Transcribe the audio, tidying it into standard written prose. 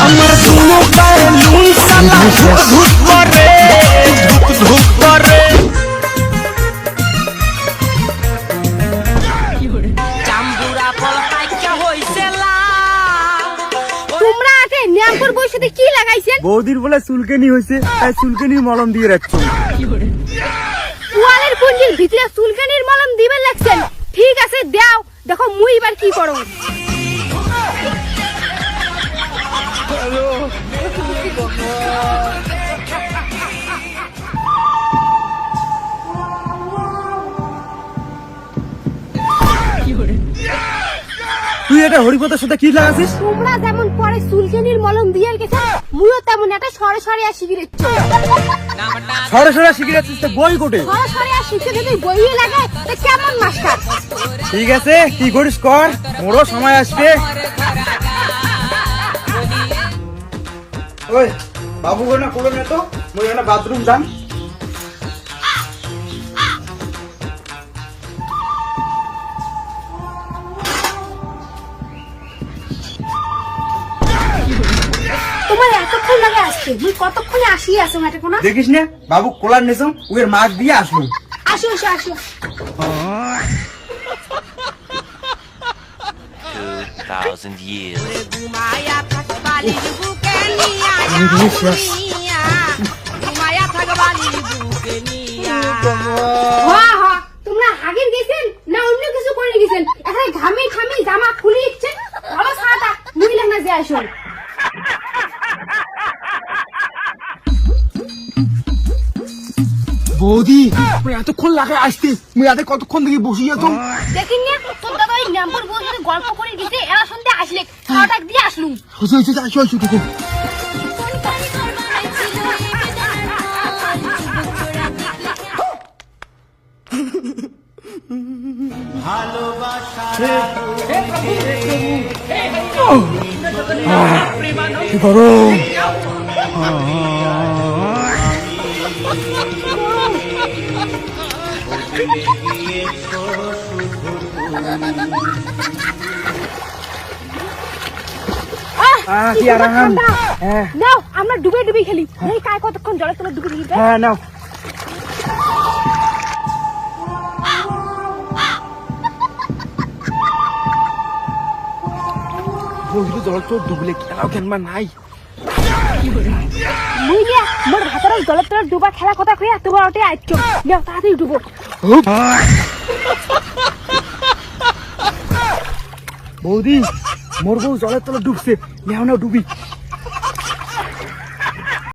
আমার দুনো গায়ে নুন সালা ধুক করে ধুক করে। জাম্বুরা ফল পাইকা হইছে লাল। তোমরা আগে নিয়ামপুর বইসাতে কি লাগাইছেন? বৌদির বলে চুলকানি হয়েছে, তাই চুলকানির মলম দিয়ে রাখছো। ওয়ালের পুঞ্জির ভিতরে চুলকানির মলম দিবেন লাগছেন। ঠিক আছে দাও, দেখো মুই এবার কি করো। তুই এটা হরিপতার সাথে কি লাগাছিস? তোমরা যেমন পরে চুলকানির মলম দিয়ে গেছে, মুইও তেমন একটা সরে সরে আর সিগারেট সরে সরে শিখে যাচ্ছিস, তো বই কোটে। সরে সরে আর শিখে যদি বইয়ে লাগে তো কেমন মাস্টার? ঠিক আছে, কি করিস কর, মোরও সময় আসবে। ওই বাবু না করে নে তো, মুই এখানে বাথরুম যান। তোমার এতক্ষণ লাগে আসতে, মুই কতক্ষণে আসি আসো মাঠে কোনা? দেখিস না বাবু কোলার নিছম, ওর মাছ দিয়ে আসলো। আসো আসো আসো। 2,000 years. ঘুমায়া থাক বালির বুকে নিয়া নিয়া ঘুমায়া থাক বালির বুকে নিয়া। হ্যাঁ হ্যাঁ, তোমরা হাগির গেছেন না অন্য কিছু করে গেছেন? এখানে ঘামি ঘামি জামা খুলে দিচ্ছেন, ভালো সারাটা মুইলা না যে আসুন। বৌদি মুই এতক্ষণ লাগে আসতে, মুই এত কতক্ষণ থেকে বসে যেতাম। দেখিন না তোর দাদা ওই নাম্বার বউ যদি গল্প করে দিতে এরা শুনতে আসলে খাওয়াটা দিয়ে আসলুম। আসো আসো আসো আসো দেখো। কি গরম। কি আরাম। হ্যাঁ নাও আমরা ডুবে ডুবে খেলি, এই কায় কতক্ষণ জলে তোমার ডুবে ডুবে। হ্যাঁ নাও। বৌদি জল তো ডুবলে খেলাও খেলবা নাই। মুই নিয়া মোর ভাতের ওই জলের তলে ডুবা খেলা কথা কইয়া তোমার ওটে আইছো। নাও তাড়াতাড়ি ডুবো। বৌদি মোর বউ জলের তলে ডুবছে, নেও না ডুবি।